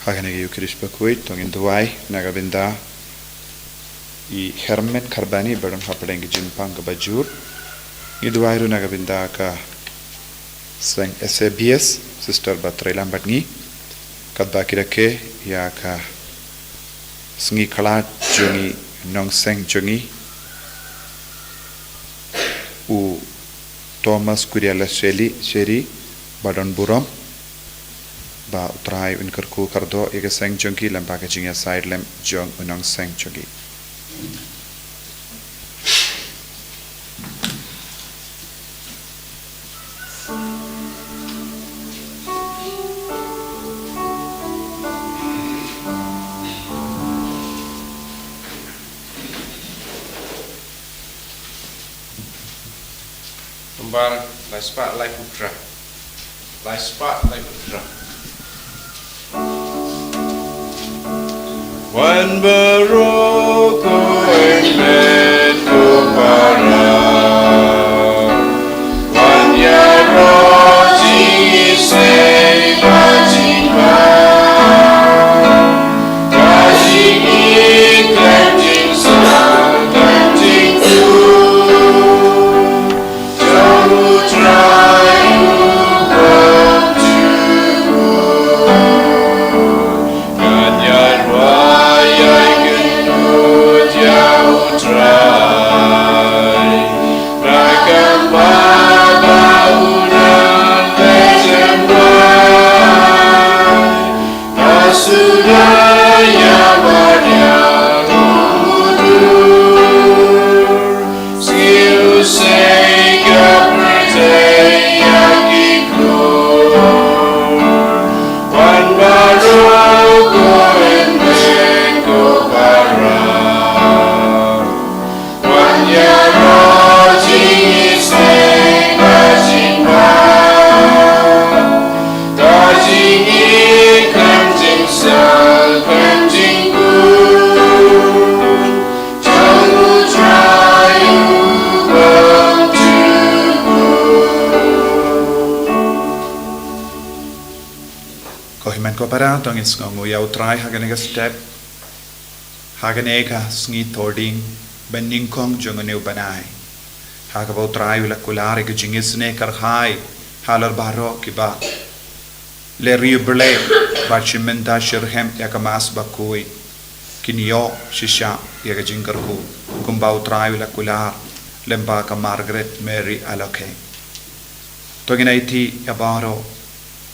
Haganege Eucharist Bakhuid, Tongin Duai, Nagabinda, I Hermet Karbani, Baron Hapadeng Jimpang Bajur, Iduairu Nagabinda ka Swang SABS, Sister Batrelam Batni, Kadbakirake, Yaka Sngi Kalat, Jungi, Nongstoin Jungi, U Thomas Kuriala Sheri, Badon Burom, Ba utrai unkarku kardo ega seng chungi lem packaging ya side lem jong unong seng chungi. Kembar Laispa Lai Putra. Laispa Lai Putra. Wan baroko enmet kopara wan yaroji sei bajima kaji ikanjing sang kanjing tu jamu trayu bantuku kanyarwa Para tongin sngongu ya utrai haganega step haganega sngi Thohdieng bending kong jongane banai hagaba utrai wala kulare ge jingisne karhai halar baro kiba le rible bachimenta shirhem yakamas Bakhuid kinyo shisha yaga jinkarku kumba utrai wala kular lemba ka Margaret Mary aloke tonginaiti yabaro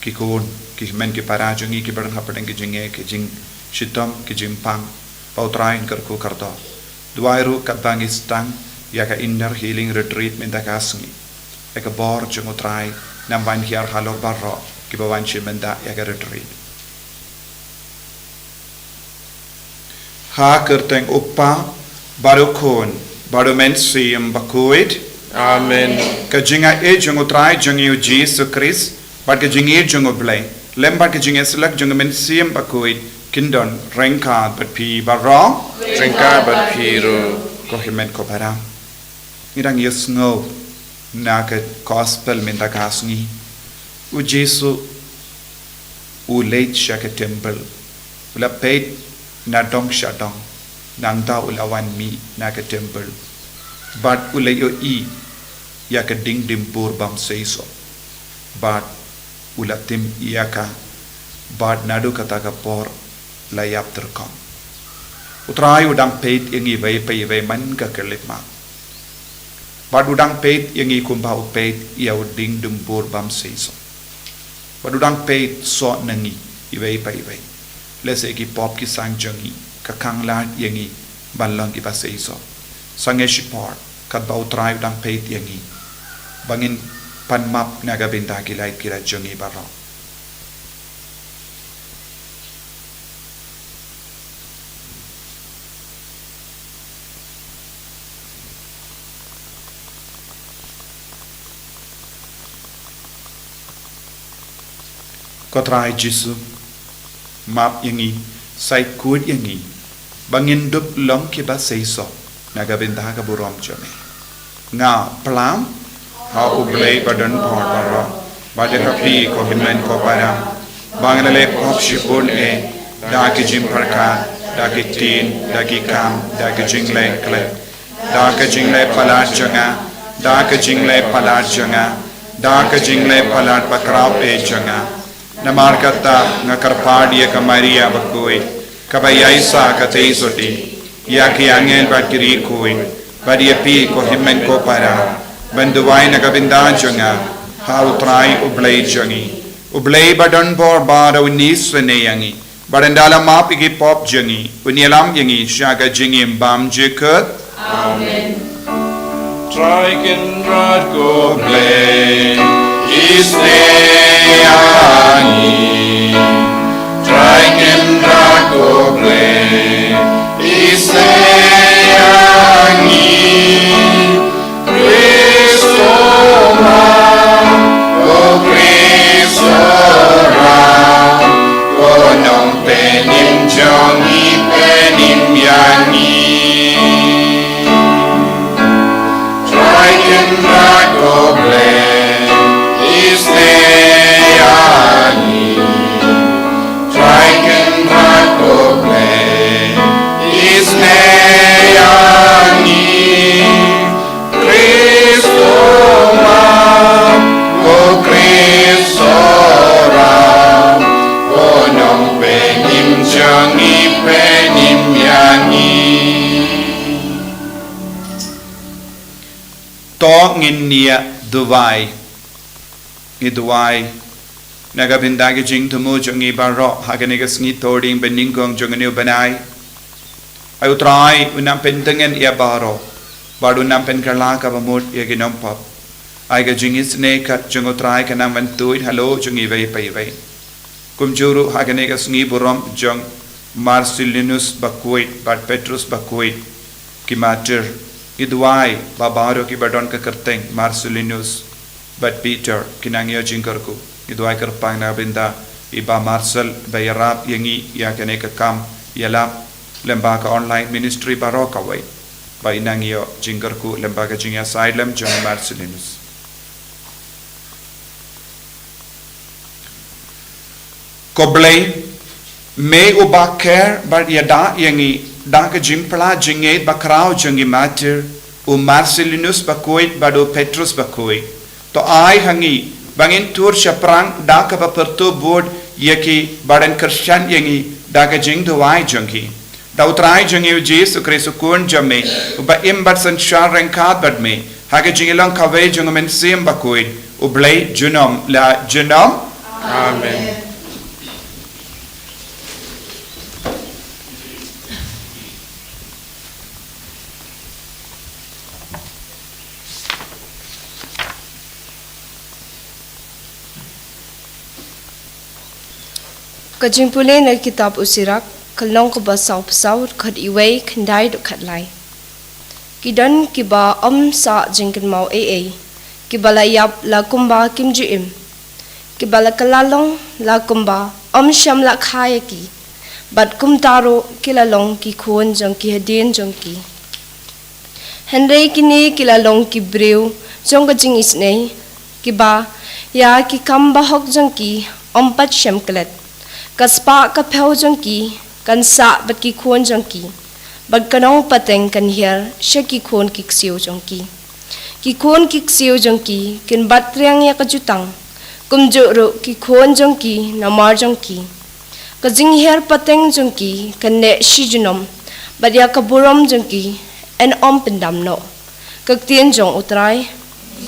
kikun ki men ki para jungi ki baran hapadeng ki jinge ki jing shitom ki jimpang pautrain karku kardo duairu katbang istang yaka inner healing retreat menda kasngi eka bor jungutrai nam van hiar halor barro ki bawan menda yaka retreat ha kerteng uppa barukon barumen siyam Bakhuid Amen. ka jinga e jungutrai jungi Jesus Christ but ka jingi jungoblay lembar ke jinges lak jungmen siem Bakhuid kindon rengka but pi barong Rengka bat piru kohimen ko para irang yesngo na ke gospel minta kasni u Jesu u Lait-ïa ke temple ula peit na dong shadong nang da ula wan mi na ke temple but ula yo I ya ke ding dimpur bam seiso but ulatim iaka bad nadu kata ka por layap terkong utrai udang peit yangi vai man ka kerlip ma bad udang peit yangi kumba upeit ia uding dumbur bam seiso bad udang peit so nangi vai lese ki pop ki sang jangi ka kangla yangi ballang ki ba seiso sange shipor kat ba utrai udang peit yangi bangin panmap nagabinda kilay kila jungi baro kotrai Jesu map yangi sai kud yangi bangin dup long kiba seiso nagabinda ka burom jome nga plam ha ublay badan por baro Bade kapi ko himen ko para bangalale pop shipun daki jing parkat, daki tin, daki kam, daki jing le klep, daki jing le palat janga, daki jing le palat janga, daki jing le palat bakrau pe janga. Namar kata ngakarpadi ka Maria Bakhuid, kabayaisa ka teisoti, yaki angel bakiri kui, badiapi ko himmen ko para, banduway na kabinda janga, hautray ublay jangi. Ublay badan bor bada unis veneyangi, badandala map igi pop jangi, unyalam yangi shaga jingi mbam jikut. Amen. Triken rad go blay, isneyangi. Triken rad go blay, isneyangi. Christo ma, go Christo ra, go nong penim jongi penim yangi. Triken rad go blay, isneyangi. Triken rad go blay, isneyangi. Christo ma, go Christo ra, go nong penim jongi penim yangi. To nginia duway, iduway, nagabindagi jing tumu jongi baro, haganigas ngi Thohdieng beningkong jongani banay. Ay utray unang pentengen ia baro, baru unang penkarla ka bamut ia ginompap. Ay ga jingis nekat jong utray ka nang vantuit halo jongi vay pay. Kumjuru haganigas ngi burom jong Marcellinus Bakhuid, bat Petrus Bakhuid, kimatir. Iduay babaro ki badon ka kerteng Marcellinus bat Peter kinangyo jingkarku iduay kerpang na binda iba Marcel bayarap yangi ya kene ka kam yalap lembaga online ministry baro kawai ba inangyo jingkarku lembaga jingya asylum jong Marcellinus. Koblay me ubaker bar yada yangi Daka jimpla jingait bakrau jangi matir u Marcellinus Bakhuid badu Petrus Bakhuid to ai hangi bangin tur shaprang daka bapertu board yaki badan Christian yangi daka jing duwai jangi da utrai jangi Jesu Kristu kun jamme u ba imbat sanshar renkat badme haga jingilang kawai jangamen sim Bakhuid u blay junom la junom. Amen. Kajimpule na kitab usirak kalong ko basaw pasaw kad iway kanday do katlay. Kidan kiba sa jingkan mau kibala yap la kumba kimjiim. Kibala kalalong la kumba syam la khaya ki. Bat kumtaro kilalong ki kuon jong ki hadin jong ki. Henry kini kilalong ki brew jong kajing isnay. Kiba ya ki kamba hok jong ki pat syam kalat. Kaspa ka pheu jong ki kan sa bat ki khon jong ki bad kanong pateng kan hier she ki khon ki xiu jong ki khon ki xiu jong ki kin bat riang ya ka jutang kum jo ro ki khon jong ki namar jong ki ka jing hier pateng jong ki kan ne shi junom bad ya ka burom jong ki en pendam no ka tien jong utrai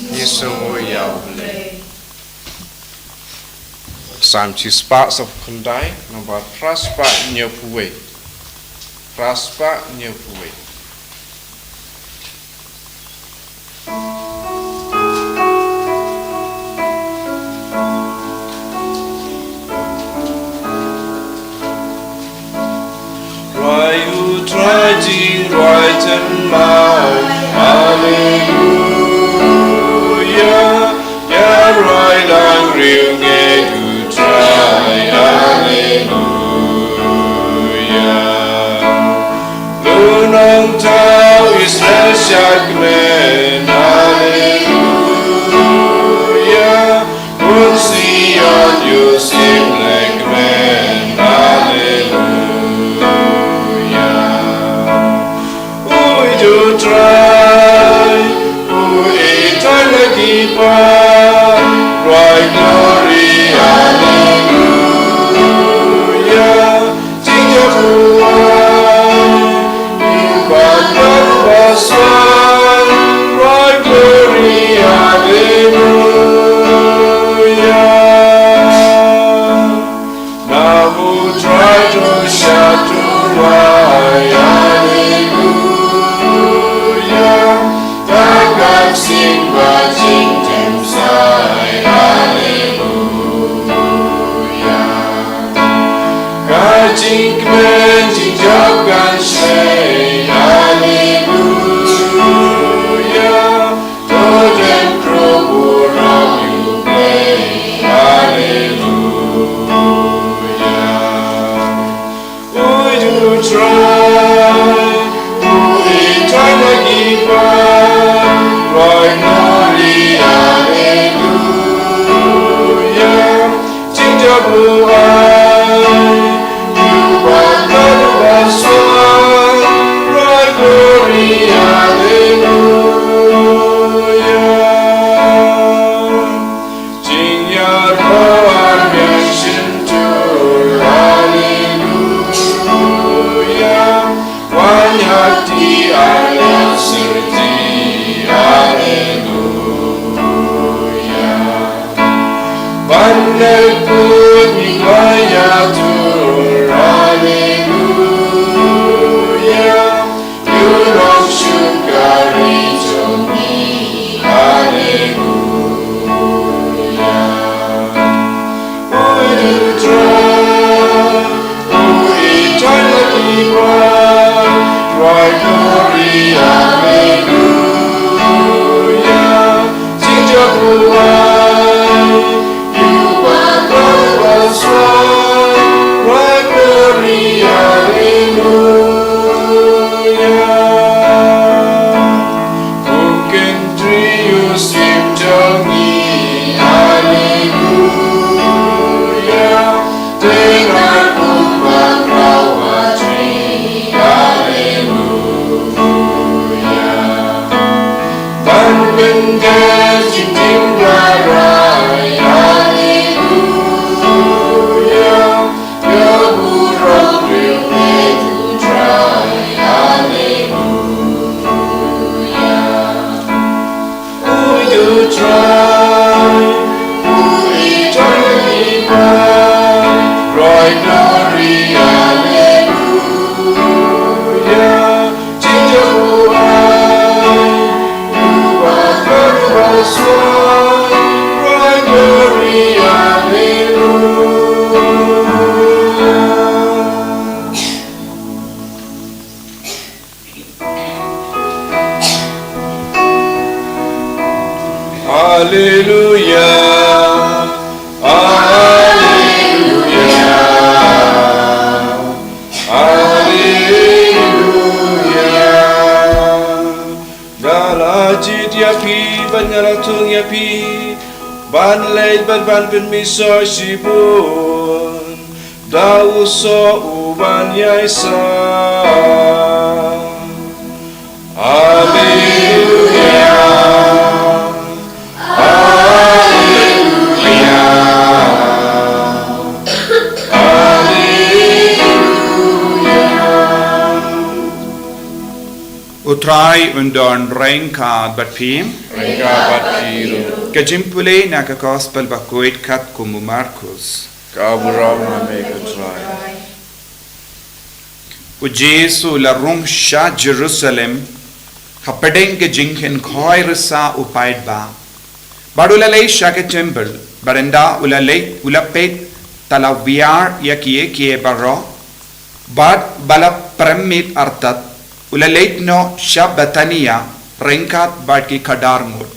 Yesu yau Sam chispa of kundai nomor praspa nyopuwe. Praspa nyopuwe. Rayu trajing right and loud. Hallelujah. Ya rai lang riu nge Lunong tau Israel syakmen Hallelujah Unsiyan yusim lekmen Hallelujah try to jingtyrwa, hallelujah. Takkan simba jingtem sai, hallelujah. Kajing men jingjakan say, hallelujah. Thohdieng kroburang you play, hallelujah. We do try, we try to keep on, right glory, hallelujah. Jingtyrwa, you are God of us one, right glory, hallelujah. Jingtyrwa, mission to hallelujah. One hati alam serti, hallelujah. Bandai pun mingaya tur, hallelujah. Yurong syukari jomi, hallelujah. We do try, we try to keep on, right glory, hallelujah. Jingtyrwa, you are God of us one, right glory, hallelujah. Mungkin trius jingtyrwa, hallelujah. Dengan umat rawatri, hallelujah. Bandingkan jingtyrwa, hallelujah. Keburang rilme to try, hallelujah. We do try, we try to keep on, right glory, hallelujah. Jingtyrwa, you are God of us one, right glory, hallelujah. Hallelujah, hallelujah, hallelujah. Dalajit yapi, banyalatung yapi, ban leit ban miso shibun, dauso uban yaisa. Hallelujah. Utrai undon rengka batpim, Rengka batpiru, kejimpule na ka gospel Bakhuid kat kumu Markus. kaburang na make a try. U Jesu la rung sha Jerusalem, hapadeng ke jinghen khoi rasa upaid ba. Badula lei sha ke temple, barenda ula lei ula pet tala viar yakie baro, bad bala premit artat, ula leit no sha Betania, rengkat bad ki kadarmur.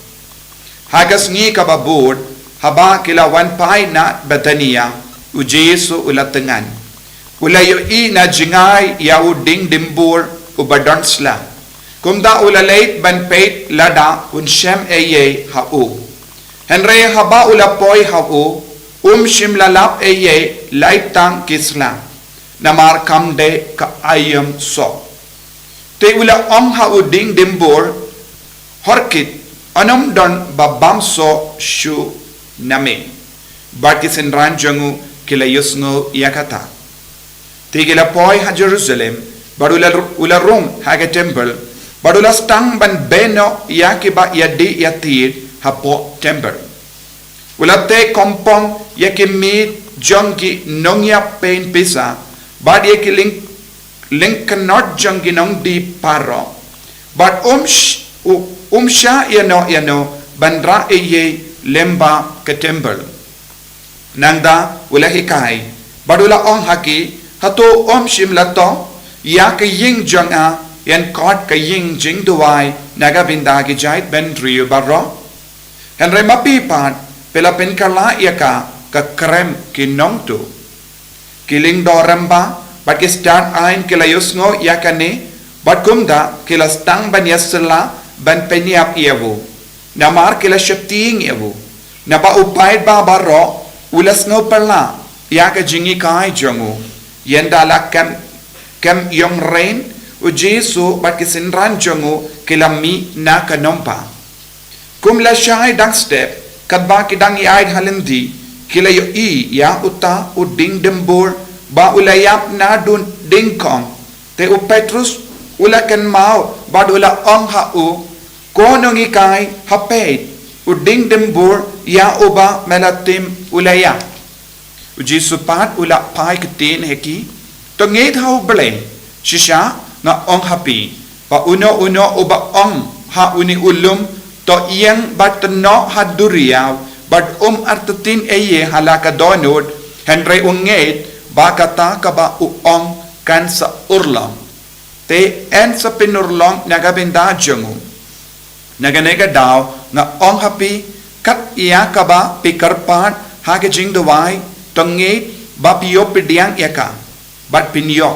Hagas ngi kababud, haba kila wan pai na Betania, u Jesu ula tengan. Ula yu i na jingai ya u ding dimbur u badonsla. Kumda ula leit ban peit lada un shem eye ha u. Henry haba ula poi ha u, shim lalap eye lait tang kisla. Namar kamde ka ayam so. Te ula ha u ding dimbur, horkit anam don babam so shu name. Barkisin ranjangu kila yusngo yakata. Tigila poi ha Jerusalem, badula ula rum haga temple, badula stang ban beno yakiba yadi yatir ha po temple. Ula te kompong yakimit jongki nongya pain pisa but ye ki link cannot jongki nong di paro but umsha yano bandra eye lemba ke temple nangda ulahi kai badula ong haki hato shimla to ya ke ying jonga yan kot ke ying jing duwai naga binda ki jait ben rio barro henry mapi pat pela pen kala yaka ka krem ki nongtu kiling doramba but ki start ain kilayus ngo yakane but kumda kila stang ban yasla ban peniap yevu namar kila shapting yevu naba upait ba barro ulas ngo perla yaka jingi kai jongu yendala kem yong rain u jesu but ki sinran jongu kila mi na kanompa kumla shai dang step kadba ki dang yai halindi kila yo I ya uta u ding dembur ba ulayap na dun ding kong te u petrus ula kan mau ba ula ong ha u konong ikai hapet u ding dembur ya uba melatim ulayap u jisu pat ula pai ketin heki to ngeit hau ble shisha na ong hapi pa uno uba ong ha uni ulum to iyang bat no haduriyaw but artatin eye halaka donod henry unget bakata kaba uong kan sa urlong te en sa pinurlong nagabinda jongu naganega daw na ong hapi kat iya kaba pikarpat hage jing dawai tonget ba piyo pidiang yaka bat pinyo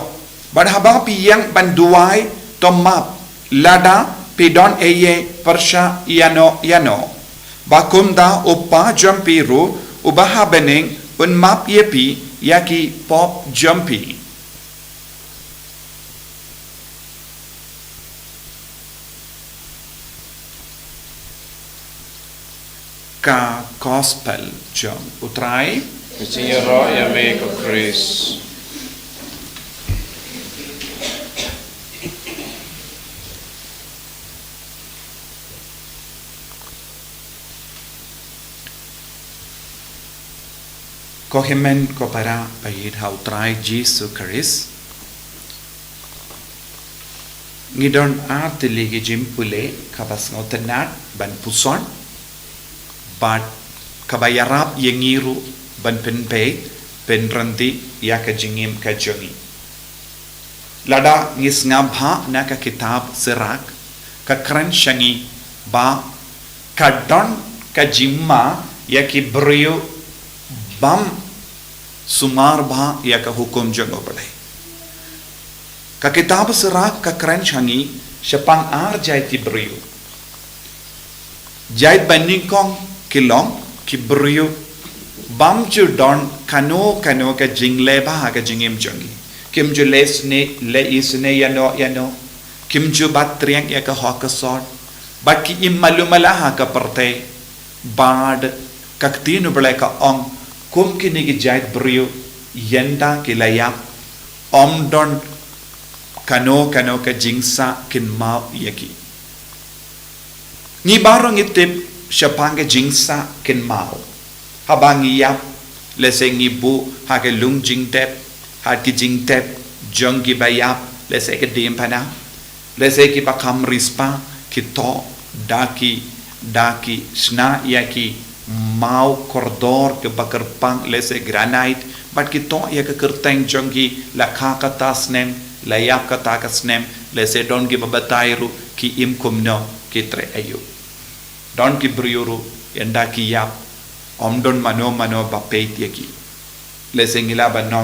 bat haba piyang banduai tomap lada pidon eye persha yano bakumda upa jampiru ubaha beneng un map yepi yaki pop jampi ka gospel jam utrai jingtyrwa yame ko Chris ko hemen ko para pahit hautrai Jesu Christ ngidon atili gi jimpule kabas ngotenat ban puson bat kabayarap yengiru ban penpe penranti yaka jingim ka jongi lada ngis ngabha na ka kitab serak ka kran shangi ba kadon ka jimma yaki brio bam sumar bha ya ka hukum jango padai ka kitab serak ka kran shangi shapang ar jaiti brio jait baning kong kilong ki brio bam chu don kano ka jingle ba ka jingim jangi kim ju lesne le isne yano kim ju batriang ya ka hokasot baki immalumala ha ka parte bad kaktinu bele ka ong kum kini ki jait brio yenda kilaya omdon kano ka jingsa kin mau yaki ni barong itip syapanga jingsa kin mau habang yap lese ngibu ha ke lung jingtep ha ki jingtep jong ki bayap lese ke dim pana lese ki pakam rispa ki to daki sna yaki mau koridor ke bakarpang lese granite but kito ya ke kerteng jongki la kata snem la yap kata snem lese don ki babatairu ki imkumno ki tre ayu don ki briuru yanda ki yap omdon mano bapet yaki lese ngila bano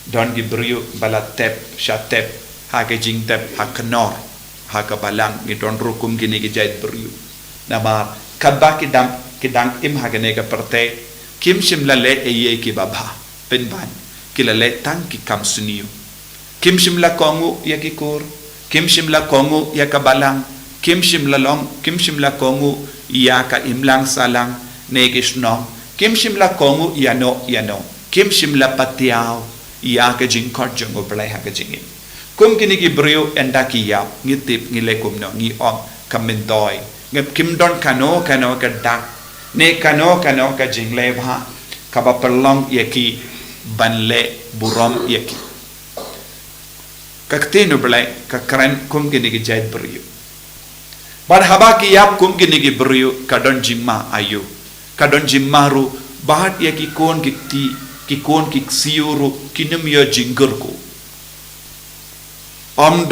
don ki briu balatep shatep ha ke jingtep ha knor ha ka balang ni don rukum gini ki jait briu namar kabba ki dang im hagane ka parte kim shimla le eye ki babha penban kila le tang ki kam suniu kim shimla kongu ya ki kur kim shimla kongu ya ka balang kim shimla kongu ya ka imlang salang ne kishno kim shimla kongu yano kim shimla patiao ya ka jingkot jongo blai ha ka jingin kum kini ki brio enda ki ya ngitip ngile kumno ngi om kamendoi ngep kim don kano ka dak ne kano ka jingle bha kaba perlong yaki ban le buram yaki kaktenu belai kakran kum gini gi jait beriu ban haba ki yap kum gini gi beriu kadon jimma ayu kadon jimmaru bahat yaki kon gikti ki kon ki siuru kinum yo jingurku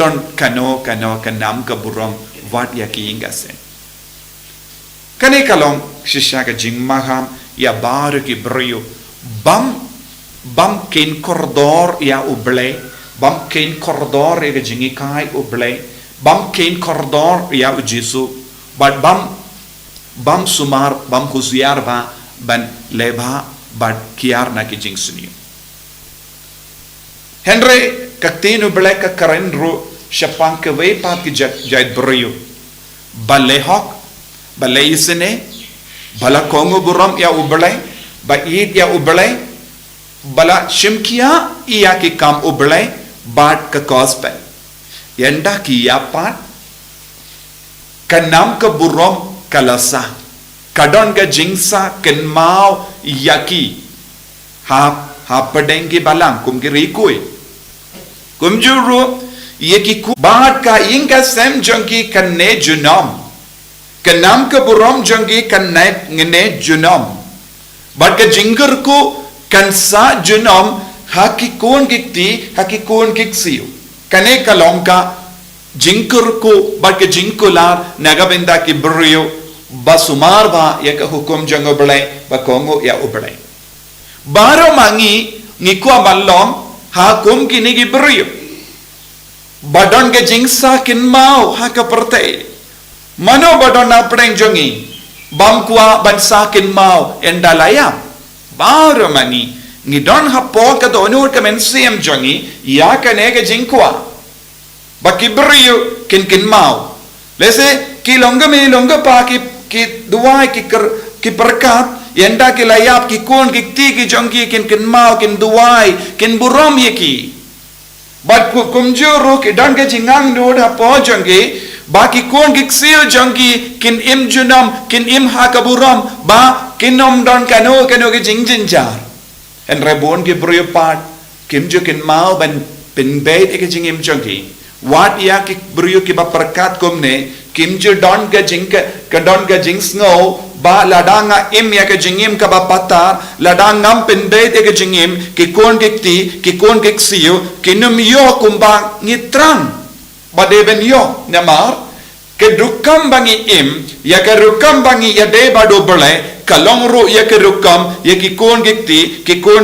don kano kanam ka buram wat yaki ingasen kane kalong shisha ka jingma ham ya baru ki beriu bam ken koridor ya uble bam ken koridor ya jingi kai uble bam ken koridor ya ujisu but bam sumar bam kuziar ba ban leba but kiar na ki jing sunio Henry kaktinu belai ka karen ru syapang ke wei pat ki jait beriu balehok balai isene bala kongo buram ya ublai ba id ya ublai bala shimkia iya ki kam ublai bat ka gospel yanda ki ya pat kanam ka buram kalasa kadon ka jingsa ken mau yaki ha padengi balang kum ki rikui kum juru yeki ku bat ka inga sem jangki kanne junam kanam ka buram jangi kan naik ngene junam bat ka jingger ku kan sa junam hakikon giksiu kane kalongka jingker ku bat ka jingkular nagabenda ki brio basumar ba ya ka hukum jango belai ba kongo ya ublai baro mangi ngikwa ballom hakum kini ki brio badon ka jingsa kin mau ha ka pertai Mano badona preng jongi bangkwa bansakin mau endalaya baru mani ngidon hapo ka donur ka mensiem jongi ya ka nega jingkwa bakibriu kin mau lese ki longa pa ki duai ki berkat yenda ki layap ki kun ki ti ki jongi kin mau kin duai kin burom yeki bat kumjuru ki don ka jingang nud hapo jongi baki kon giksio jangi kin im junam kin im hakaburam ba kinom don kano ge jingjinjar en rebon ge briopat kim jo kin mau ban pin bait ge jingim jangi wat ya ki brio ki ba perkat komne kim jo don ge jingka ka don ge jingsno ba ladanga im ya ge jingim ka ba patar ladangam pin bait ge jingim ki kon gikti ki kon giksio kinum yo kumba ngitrang badeben yo namar kedukam bangi im ya kedukam bangi ya de bado belai kalong ru ya kedukam ya ki kon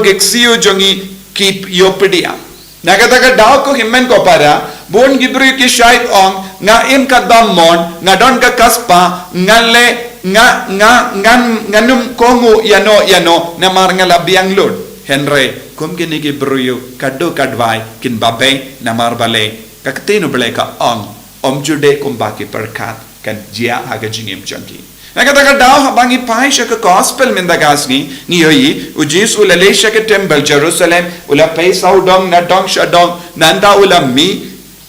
giksio jongi ki yo pedia nagata ka daw ko himmen ko para bon gibri ki shait ong nga im ka damon nga don ka kaspa ngale nganum kongu yano namar nga labiang lod henry kum kini gibri kado kadwai kin babe namar bale kaktino beleka om jude kumbaki perkat kan jia aga jingim jangi nakataka daw bangi pai shaka gospel mendagasni ngiyoi ujis ulale shaka temple Jerusalem ula pay saudong na dong shadong nanda ula mi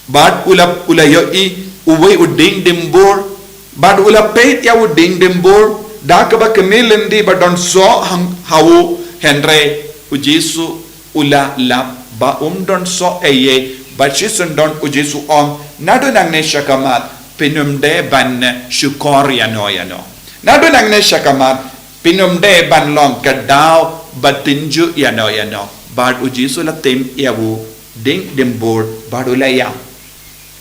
bad ula yoi uwe uding dimbur bad ula pay ya uding dimbur dakaba kemilendi badon so hawu henry ujisu ula lap ba don so eye Bachison don ujisu om nado nang ne shakamat pinumde ban shukor yano nado nang ne shakamat pinumde ban long kadaw batinju yano bad ujisu latim yawu ding dimbur badulaya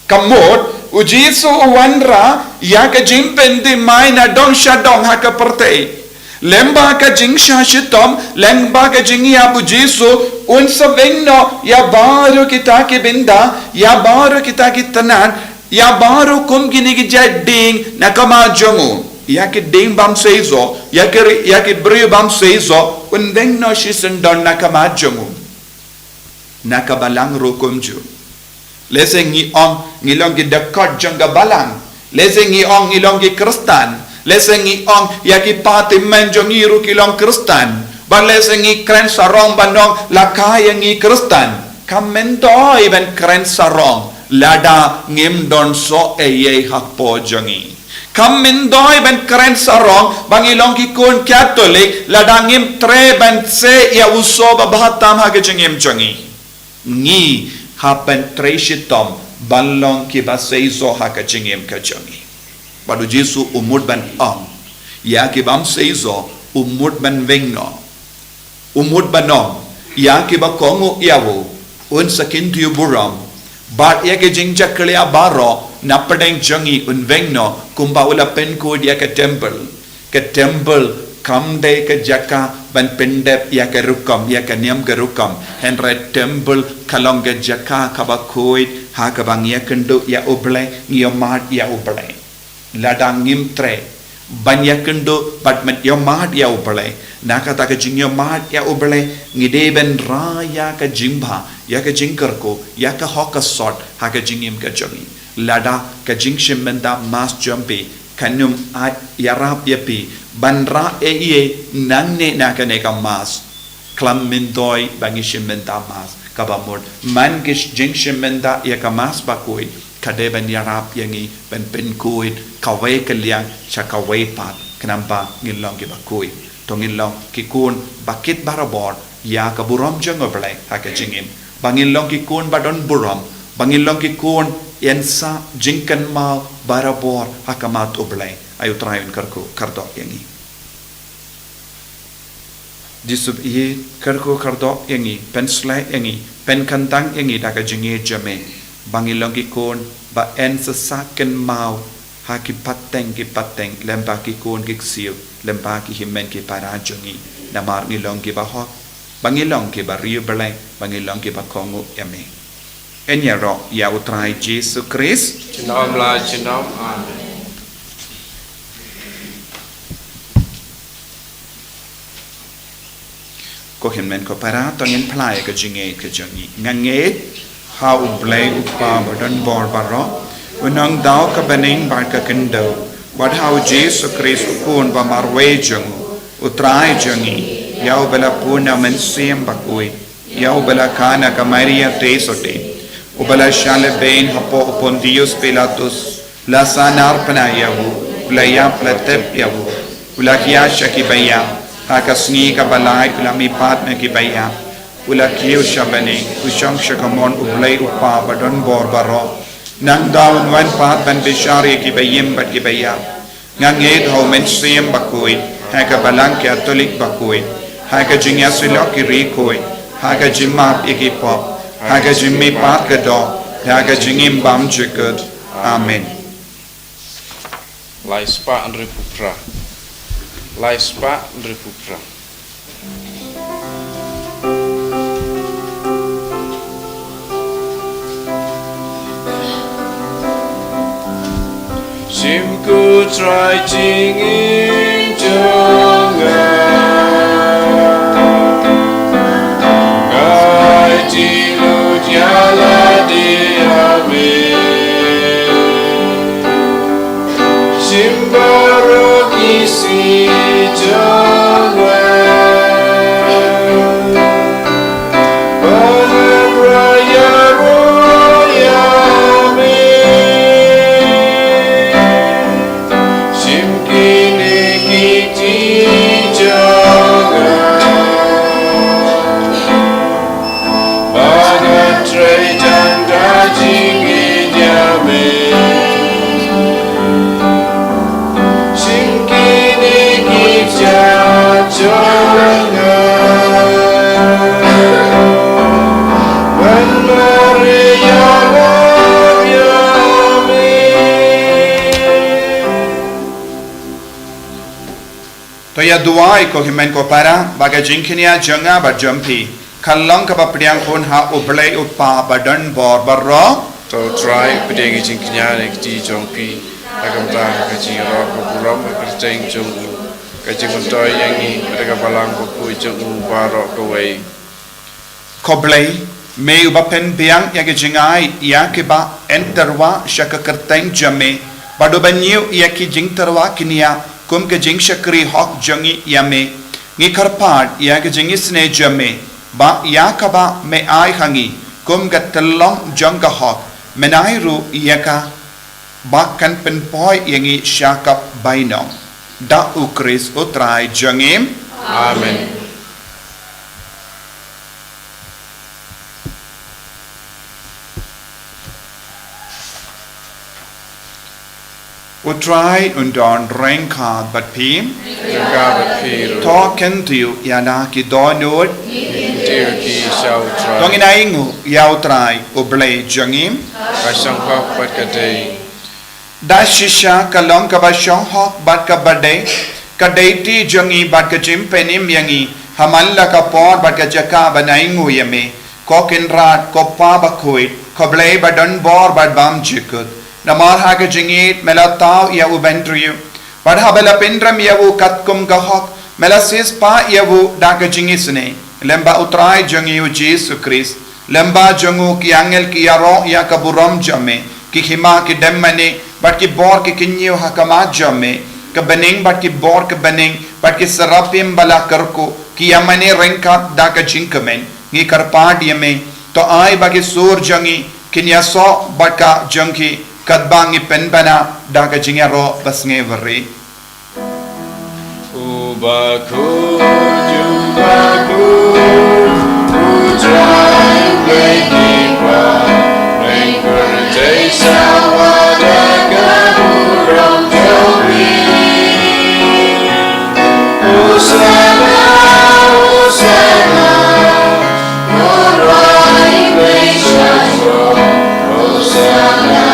kamot ujisu wanra ya ka jimpendi mai na dong shadong haka pertei lemba ka jing shashitom lemba ka jing ya bujisu unsa vengno ya baru kita ki binda ya baru kita ki tanan ya baru kum gini ki jadding nakama jongu ya ki ding bam seizo ya ki bri bam seizo un vengno shisendon nakama jongu nakabalang rukumju lese ngi ong ngilong ki dekat jangga balang lese ngi ong ngilong ki kristan lesengi ong yaki pati menjongi rukilong kristan ban lesengi kren sarong bandong lakaya ngi kristan kamento iben kren sarong lada ngim don so eye hakpo jongi Kamin doi ben keren sarong bangilong ki kun Catholic ladangim tre ben se ya uso bahatam ha kejengim jangi ngi hapen tre shitom balong ki ba seizo ha kejengim kejangi padu Jesu umur ben ya ki bam seizo umur ben vengno umur banom ya ki ba kongu yawo un sakin tiu buram bar ya ke jingja klia baro napadeng jangi un vengno kumba ula pen ko dia ke temple kamde ke jaka ban pendep ya ke rukam ya ke niam ke rukam henre temple kalong ke jaka Bakhuid ha ka bang ya kendo ya oble ngiamat ya oble ladang ngim tre ban ya kendo bat met ya mat ya oble nakata ke jingyo mat ya oble ngide ben ra ya ke jingba ya ke jingker ko ya ke hokka sort ha ke jingim ke jangi lada ke jingshim menda mas jumpi kanum at yarap yapi banra ye nangne nakane ka mas klam mindoi bangishim menda mas kabamur man gish jingshim menda ya ka mas Bakhuid kade ban yarap yangi ben penkuid kawe kaliang chakawe pat kanamba ngilong ki Bakhuid tongilong ki kun bakit barabor ya ka buram jangoble ha ke jingim bangilong ki kun badon buram bangilong ki kun yensa jingkan mau barabor hakamat oblay ayu trayun karko kardo yangi disub iye karko kardo yangi penslay yangi pen kantang yangi daga jinge jame bangilong ki kon ba en sasaken mau haki pateng lemba ki kon ki siu lemba ki himen ki parajongi namar ngilong ki ba hok bangilong ki ba riu belay bangilong ki ba kongo yame Enyaro ya utrai Yesus Kristus. Chinom la chinom amen. Ko men ko para tongin plai ke jinge ke jangi ngange ha ublay upa badan bor baro unang daw ka baning bar ka kendo what how Yesus Kristus kun ba marwe jang utrai jangi yau bela puna men sim Bakhuid yau bela kana ka Maria tesote ubala shale bain hapo upon Dios Pilatus la sanar panayahu ulaya platep yahu ulakia shakibaya haka Sngi ka balay ulami pat na kibaya ulakiyo shabane ushang shakamon ublay upa badon bor baro nang dawn wan pat ban bishari kibayim bat kibaya nganged ho men siyem Bakhuid haka balang Catholic Bakhuid haka jingyasilo kirikoy haka jimap ikipop Haga jimmi pat gado, haga jingim bam jikut. Amen. Lai spa nripupra. Lai spa nripupra. Simku try jingim jonga. Yala diame Simbaro kisi jangwe Balabraya royame Simkini kiti jangwe Toya duai ko himen ko para baga jingkinia janga ba jumpi kallang ka bapriang kon ha ublay upa badan bor barro to try pedeng jingknya nek di jongpi agam ta ka jingro ko buram ka teng jong ka jingontoi yang ni mereka balang ko jong baro ko wei koblay me ubapen biang ya ke jingai ya ke ba enterwa shaka kerteng jame bado banyu ya ki jingtyrwa kinia kum ke jing shakri hok jangi yame ngi karpad ya ke jingi sne jame ba ya ka ba me ai hangi kum ga telong janga hok menai ru ya ka bahkan penpoi yangi syakap bainong da ukris utrai jangim Amen. utrai undon rengkad bat pim Gabat piru. token tiu yana ki donod Tir ki shau try. donginaingu yautrai ublay jangim Kasang hok pat kadei. da shisha kalong kabashong hok bat kabade kadaiti jangi bat kajim penim yangi hamalla ka por bat kajaka banaingu yame kokin rat kopa bakhuid koblay badan bor bat bam jikut namar haga jingit melatau ya ubendriu bat habala pendram yawu katkum gahok melasis pa yawu daga jingisne lemba utrai jangi u Jesus Christ lemba jangu ki angel ki yaro ya kaburam jame ki hima ki demmane bat ki bor ki kinyu hakama jame ka bening bat ki bor ka bening bat ki sarapim bala karko ki yamane rengkat daga jinkamen ngi karpad yame to ai bagi sur jangi kinya so baka jangki kadbangi penbana daga jingero basnge veri Ubaku jubaku Ujai Lait-ïa Rengkerdei sawadaga Burong jowi Usana Usana Murai Leishanro Usana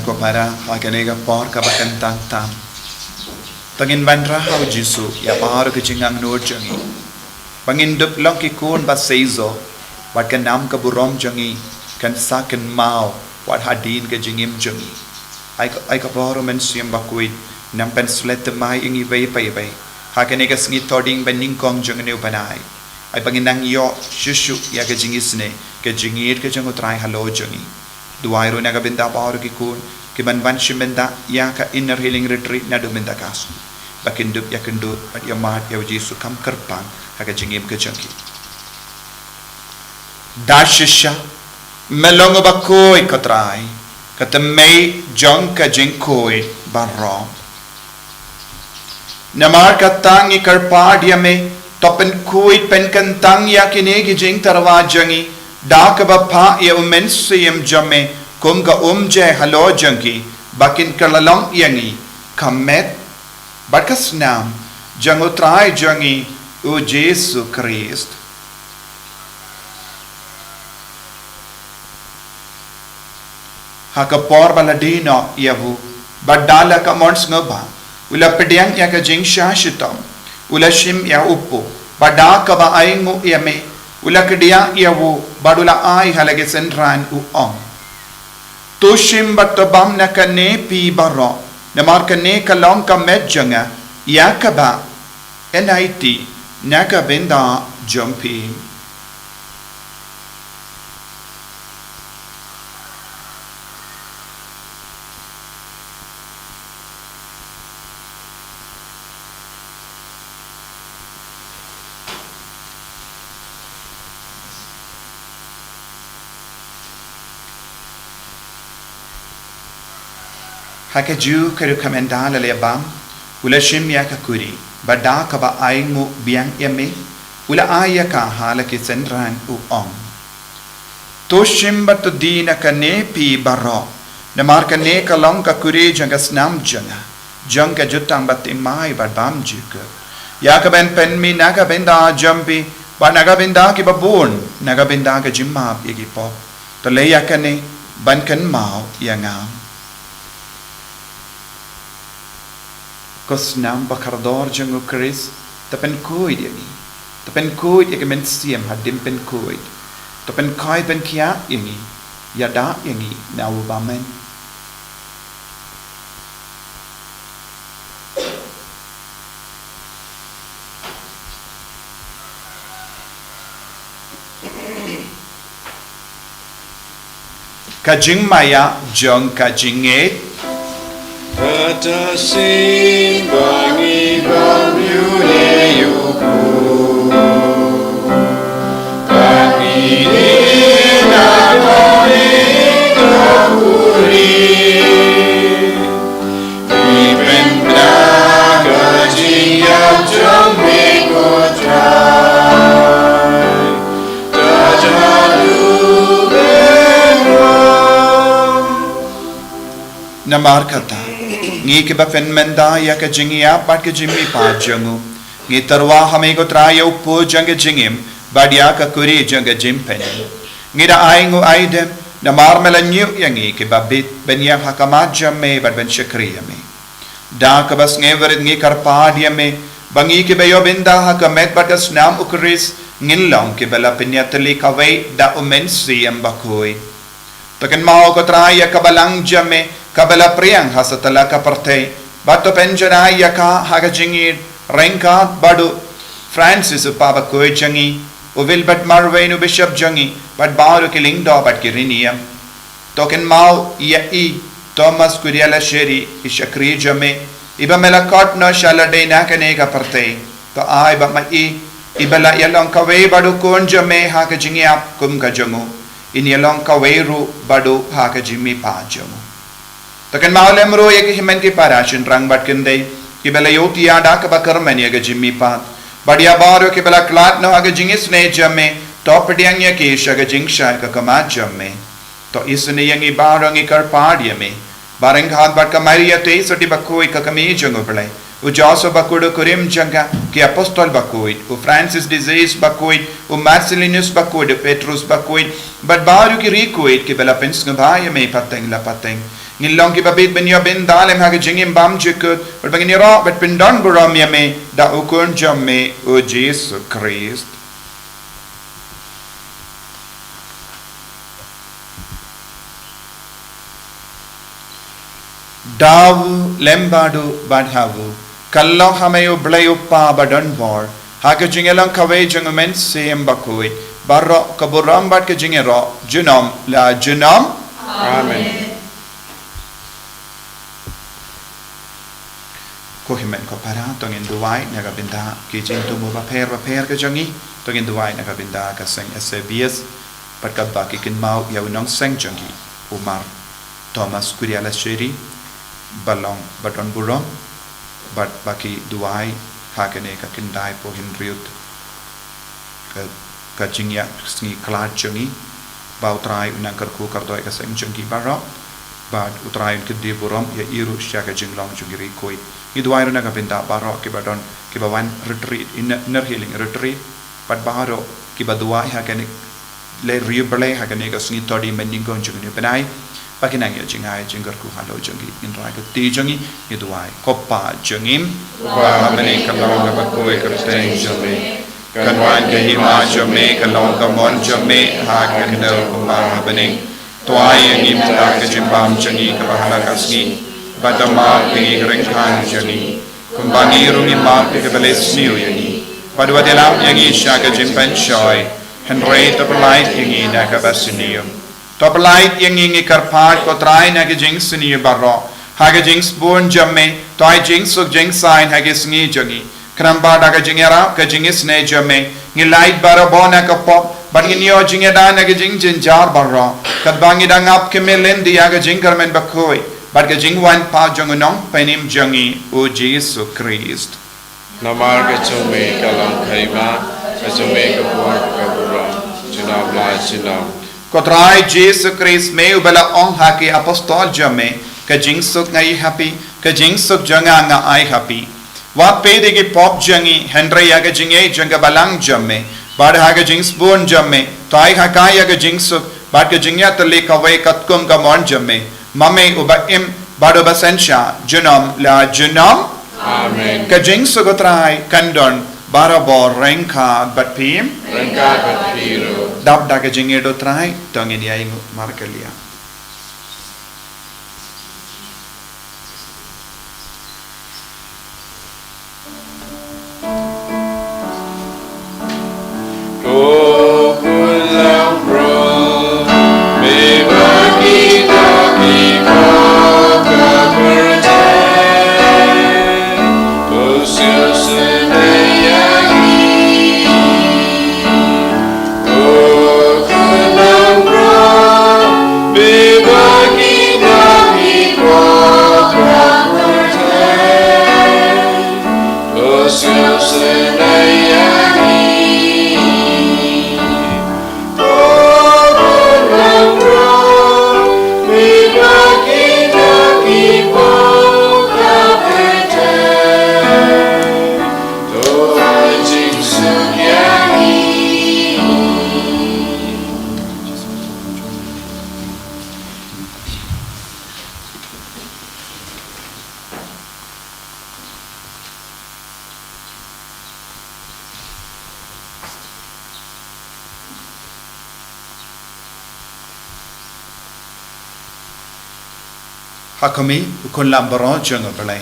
ko para haganega por ka bakantang tam tangin bandra hau jisu ya par ke jingang nur jangi bangin dup long ki kun ba seizo wat kan nam ka burom jangi kan saken mau wat hadin ke jingim jangi ai ka boro men siam Bakhuid nam pen slet mai ingi bei pai bai haganega sngi Thohdieng bening kong jang ne banai ai bangin nang yo shushu ya ke jingisne ke jingir ke jangu trai halo jangi duairo naga benda baru ki kun ki ban shimenda ya ka inner healing retreat na do benda kas bakin dup ya kendu at ya mat ya jisu kam kerpang haga jingim ke jangki dashisha melong bakoi katrai katamei jong ka jingkoi barro namar katangi karpad ya me topen kuit pen kantang ya kinegi jingtyrwa jangi dak ba Phah ya umensiyam jame kum ga umje halo jangi bakin kalalong yangi kamet bakas nam jangutrai jangi u Jesus Christ hakapor baladino yavu badala ka mons ngaba ula pediang ya ka jing shashitam ula shim ya upo badaka ba aingu yame ula kedia yavu badula ai halage senran u ong tushim batabam na kane pi baro namar kane kalong ka medjanga yakaba NIT naka benda jumpi haka ju keru kamendala le bam ula shim ya ka kuri bada ka ba aingu biang yame ula aya ka hala ki senran u ong to shim bat dina ka ne pi baro na mar ka ne ka long ka kuri janga snam janga jutang bat mai ba bam juka ya ka ben pen mi naga benda jampi ba naga benda ki babun naga benda ka jimma yegi pop to le ya ka ne ban kan mau ya ngam kos nam bakardor jangu Chris tapen koi diani to pen kuit ya kemen siam hadim pen kuit to pen kai pen kia yangi yada yangi na ubamen Kajing maya jong kajing et Kata simbangi bamyu ne yuku Kani na koni kahuri Iben braga jiyam jong me kotrai Tajalu namar kata ngi ke ba fen menda ya ka jingia bat ke jimmi pa jangu ngi tarwa hame ko Taïew po jang jingim badia ka kuri jang jim pen ngi da aingu aidem namar melanyu yangi ke ba bit ben ya hakama jamme bat ben shakriya me da ka bas ngi verit ngi kar pa dia me bangi ke be yo binda hakamet bat as nam ukris ngilong ke bala penyatli kawai da umen siam Bakhuid Token mau ko Taïew ka balang jamme kabala priyang hasatala ka partay bato penjana yaka haga jingir renka badu Francis upaba koi jangi uvil bat marvenu bishop jangi bat baru kiling do bat kiriniam token mau ya I Thomas kuriala sheri ishakri jame iba melakot no shalade na kane ka partay to ai ba ma I ibala yalong kawe badu kon jame haga jingi ap kum ka jangu ini yalong kawe ru badu haga jimi pa jangu Token maulem ro ye himen ki parashin rang bat kende ki bela yoti ada ka bakar men ye jimmi pat badia baro ki bela klat no aga jingis ne jamme Thohdieng ye ki shaga jingsha ka kama jamme to isne yangi baro ngi kar padye me bareng hat bat ka maria te soti Bakhuid ka kami jango bele u jaso Bakhuid kurim janga ki apostol Bakhuid u Francis disease Bakhuid u Marcellinus Bakhuid Petrus Bakhuid but baro ki rikuid ki bela pens ngabaya me pateng la pateng Ngilong ki babit ben yo ben dalem haga jingim bam jikut but bangin ro but pindon buram yame da ukun jamme o Jesus Christ Davu lembadu badhavu kallo hameyo blayo pa badon bor haga jingelang kawe jangumen sem Bakhuid barro kaburam bad ke jingero junom la junom Amen ko himen ko para tongin duwai naga binda ki jing tu mo ba per ka jangi tongin duwai naga binda ka seng SBS pat ka ba ki kin mau ya unong seng jangi Umar Thomas kuriala sheri balong baton burom bat baki duwai hakane ka kin dai po hinriut ka jingya sngi klat jangi ba utrai unang karku kardoi ka seng jangi baro bad utrai ke di burom ya iru syaka jinglong jungiri koi Iduairu naga binda baro ki badon ki bawan retreat inner healing retreat but baro ki badua ha kane le riubale ha kane ka sngi todi meningo jungni benai pakinang ya jingai jingar ku halo jungi in ra ka ti jungi iduai koppa jungim Wa mane kalong ka Bakhuid ka teng jame Kanwan ke hima jame kalong ka mon jame ha kandel kumar bane Taïew ngim ta ka jimbam jangi ka bahala ka sngi Badama pingi rengkan jani kumbangi rungi mar ke belesniu yani padwa delam yangi shaga jimpan shoy henry to polite yangi na ka basinium to polite yangi ngi karpat ko trai na ke jingsni barro haga jings born jamme to I jings suk jing sign haga sngi jangi kramba daga jingera ka jingis ne jamme ngi light baro bona ka pop bangi nio jingeda na ke jing jinjar barro kadbangi dangap ke melendi haga jingkar men Bakhuid But ke jingwan pa jongunong penim jangi o Jesus Christ. Namar ke chume kalam khaima ke chume ke por ka bura chunam la chinam Kotrai Jesus Christ me ubala ong haki apostol jamme ke jingsuk ngai happy ke jingsuk janga nga ai happy. Wat pede ke pop jangi Henry ya ke jinge janga balang jamme bad ha ke jings bon jamme tai hakai ya ke jingsuk bad ke jingya tali kawai katkum ka mon jamme Mame uba im bado basensha junom la junom Amen ka jing sugotrai kandon bara bor rengka bat pim Rengka Batpiro. dap daga jingedo trai tongin ya ingu markelia Hakumi ukun lambaro jungo belai.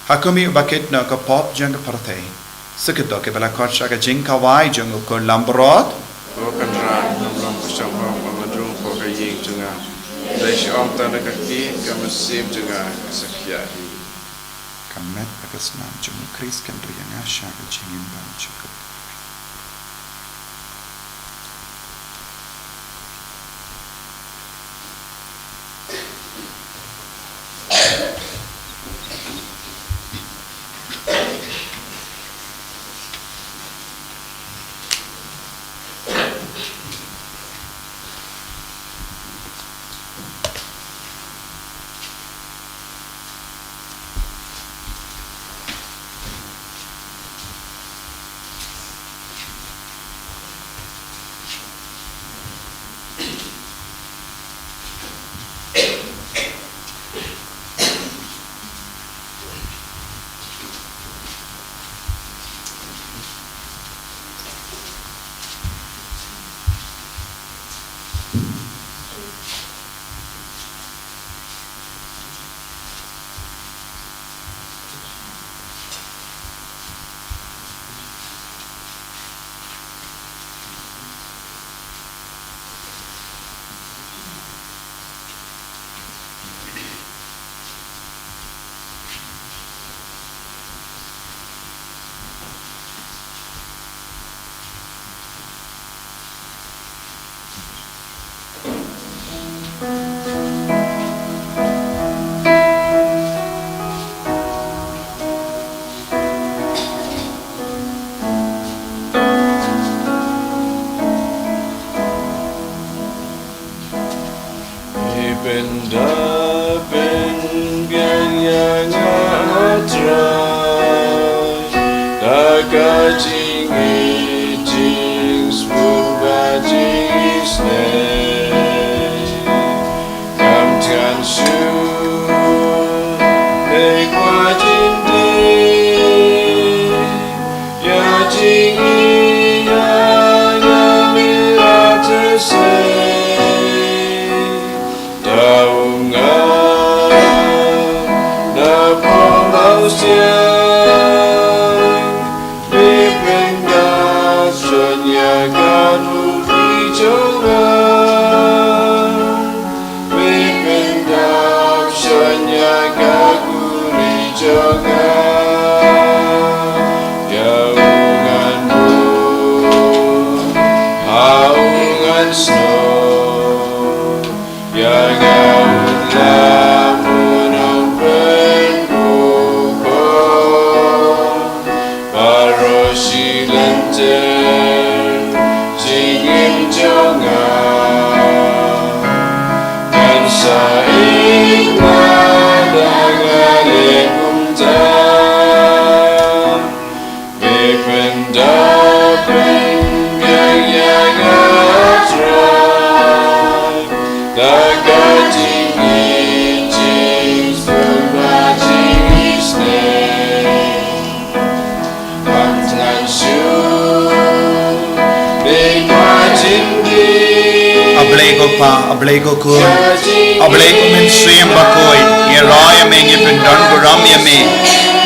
Hakumi bakit na ka pop jungo partay. Sekito ke bala korcha ka jing kawai jungo ukun lambarot. Kanran namlong kusambang pamadrung ko kaying junga. Dahil si Om Tanah Kaki kamasim junga kasakyahi. Kamet akas nam jungo Kris kan riang asya ka jingin bang cukup. Thank you. Ablego pa, ablego kun, ablego men siyam Bakhuid, ye raya me ye pendon guram ye me,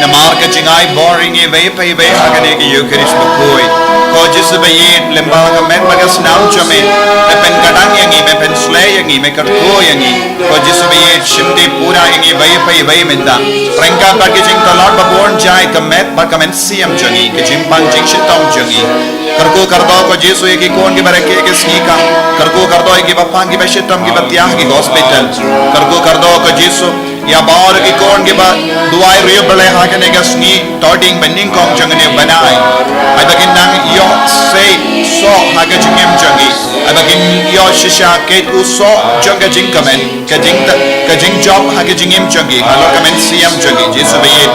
namarka jingai boring ye ve pay ve agane ki Eucharist Bakhuid. Ko jisu bayin lembaga men bagas nam chame, me pen kadang yangi, me pen slay yangi, me karko yangi. Ko jisu bayin shindi pura yangi ve pay ve menda. Rengka bagi jing talor baborn jai kamet bakamen siyam jangi, ke jimpang jing shitam jangi. Karko kardo ko jisu ye ki kon ki barake ke snika, karko kardo ye ki bapang ki bashitam ki batyah ki hospital, karko kardo ko jisu ya baur ki kon ki ba duai riyo bale hakane ka Sngi Thohdieng bening kong jangane banai. Ay bagin nang yo say so haga jingem jangi, ay bagin yo shisha ket uso janga jingkamen ka jing job haga jingem jangi, halo kamen siyam jangi jisu bayi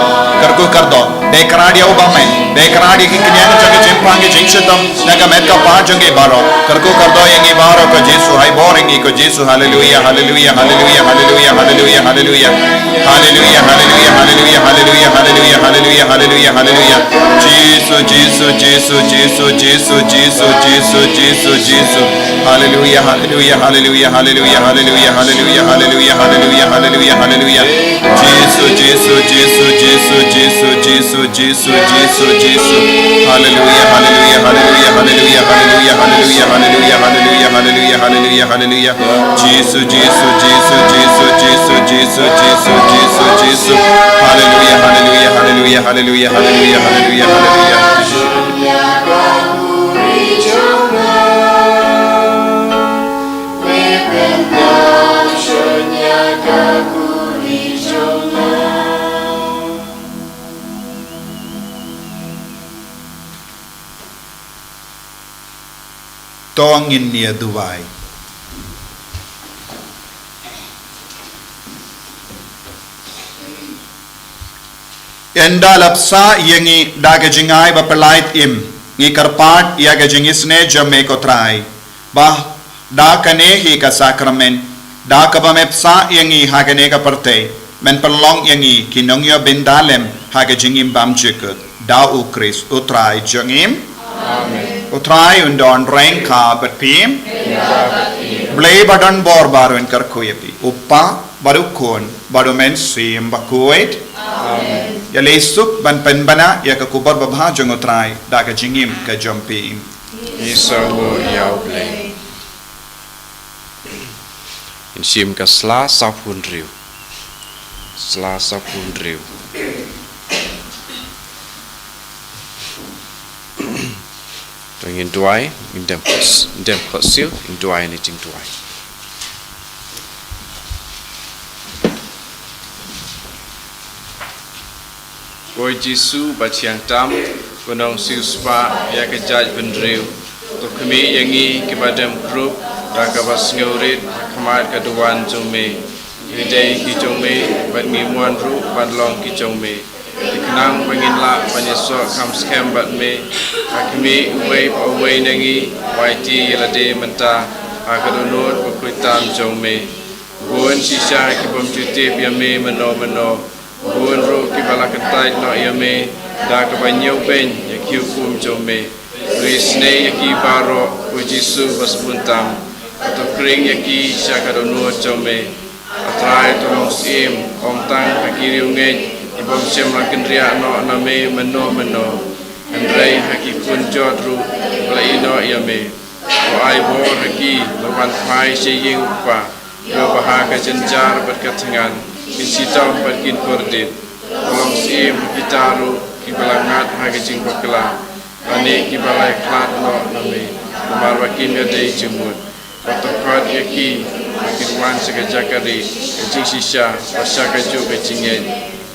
karko kardo bekradi ubamen bekradi ki knyang janga jimpang ki jingshitam naga met ka pa jangi baro karko kardo yangi baro ko jisu hay boring ko jisu hallelujah hallelujah hallelujah hallelujah hallelujah hallelujah hallelujah hallelujah hallelujah hallelujah hallelujah hallelujah hallelujah hallelujah jisu jisu jisu jisu jisu jisu jisu jisu jisu hallelujah hallelujah hallelujah hallelujah hallelujah hallelujah hallelujah hallelujah hallelujah hallelujah jisu jisu jisu jisu jisu jisu jisu jisu jisu hallelujah hallelujah hallelujah hallelujah hallelujah hallelujah hallelujah hallelujah hallelujah hallelujah hallelujah jisu jisu jisu jisu jisu jisu jisu jisu jisu hallelujah hallelujah hallelujah hallelujah hallelujah hallelujah hallelujah Tongin niya duway. Endalap sa yangi daga jingay ba palait im ngi karpat yaga jingisne jame ko try ba da kanehi ka sakramen da ka bamepsa yangi hagane ka parte men perlong yangi kinongyo bindalem haga jingim bam jikut da ukris utray jangim amen utray undon rain ka batpim blay badan bor barun karkuyapi uppa barukon barumen sim Bakhuid amen ya lesuk ban penbana ya ka kubar babha jongotrai da ka jingim ka jompi Isawo yau blay. Insim ka sla sapun riu. Sla sapun riu. Tungin duai indem kosil in duai ni jing duai. Boy Jisu baciang tam gunung siuspa ya kejaj benriu tu kami yangi kibadam grup rakabas ngaurit khamat kaduan jome hidai ki jome bat ngimuan ru padlong ki jome dikenang penginla panyeso kam scam bat me kami away nangi waiti yalade menta akadunut bakuitam jome buan sisa kibom jutip yame meno buan ru kibala kentai no yame da kabanyau pen yakiu kum jome risne yaki baro ujisu baspuntam atau kring yaki syakadonu jome atrai tolong sim omtang hakiri ungai ibom sem lakendria no name meno andrai haki kunjot ru laino yame o ai bo haki lawan phai seying upa yo bahaga jenjar berkatangan kisitau berkin kordit tolong sim gitaru kibalangat hagi jing bakla ane kibalai klat no name kumar wakin gadai jemut patokot yaki makin wan segajakari kecing sisa pasaka ju kecingen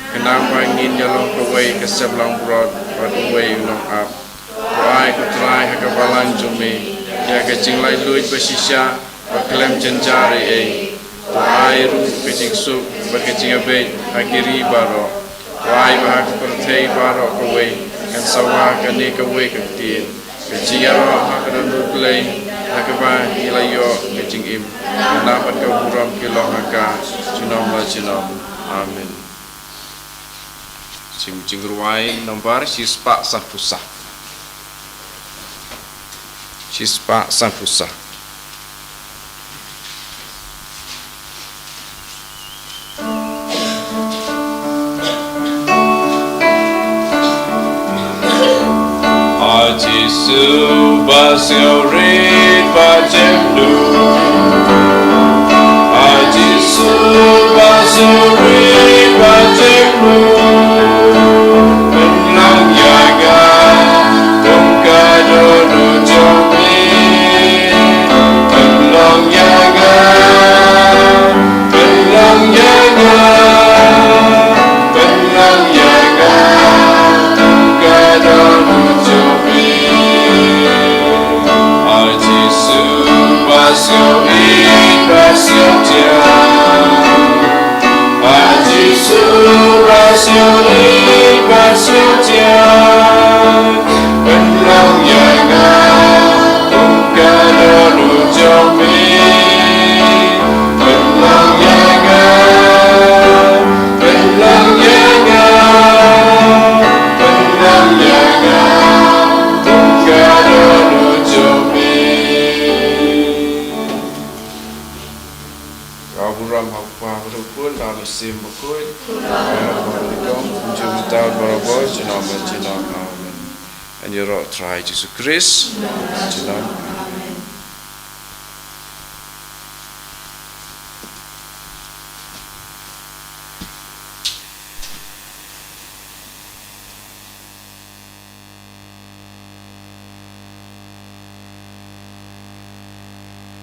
kenapa ingin jalong kawai keseblang brod wadway unong up kuai kutrai hakabalan jume ya kecing lai luit basisa baklem jenjari kuai ru kecing sup bakecing abe akiri baro kuai bahak pertei baro kawai kan sawa kani kawai kaktin kecing aro hakadan ruplay hakaba ilayo kecing im kenapa kau buram kilo haka cinom la cinom amin jingtyrwa nomor sispa sapusah Chispa Sankusa. Ajisu basyo rin bajemlu. Ajisu basyo rin bajemlu. Benlang yaga tungkado nujomi. Benlang yaga, benlang yaga, benlang yaga tungkado nujomi. Ajisu basyo in basyo tiang. Ajisu basyo in basyo tiang. Benlang yaga tungkado nujomi. Benlang yaga, benlang yaga, benlang yaga tungkado nujomi. Aburam hakwa berukun dalam sim Bakhuid. Assalamualaikum jumta barabar jenama jenama amin. And you try Jesus Christ jenama.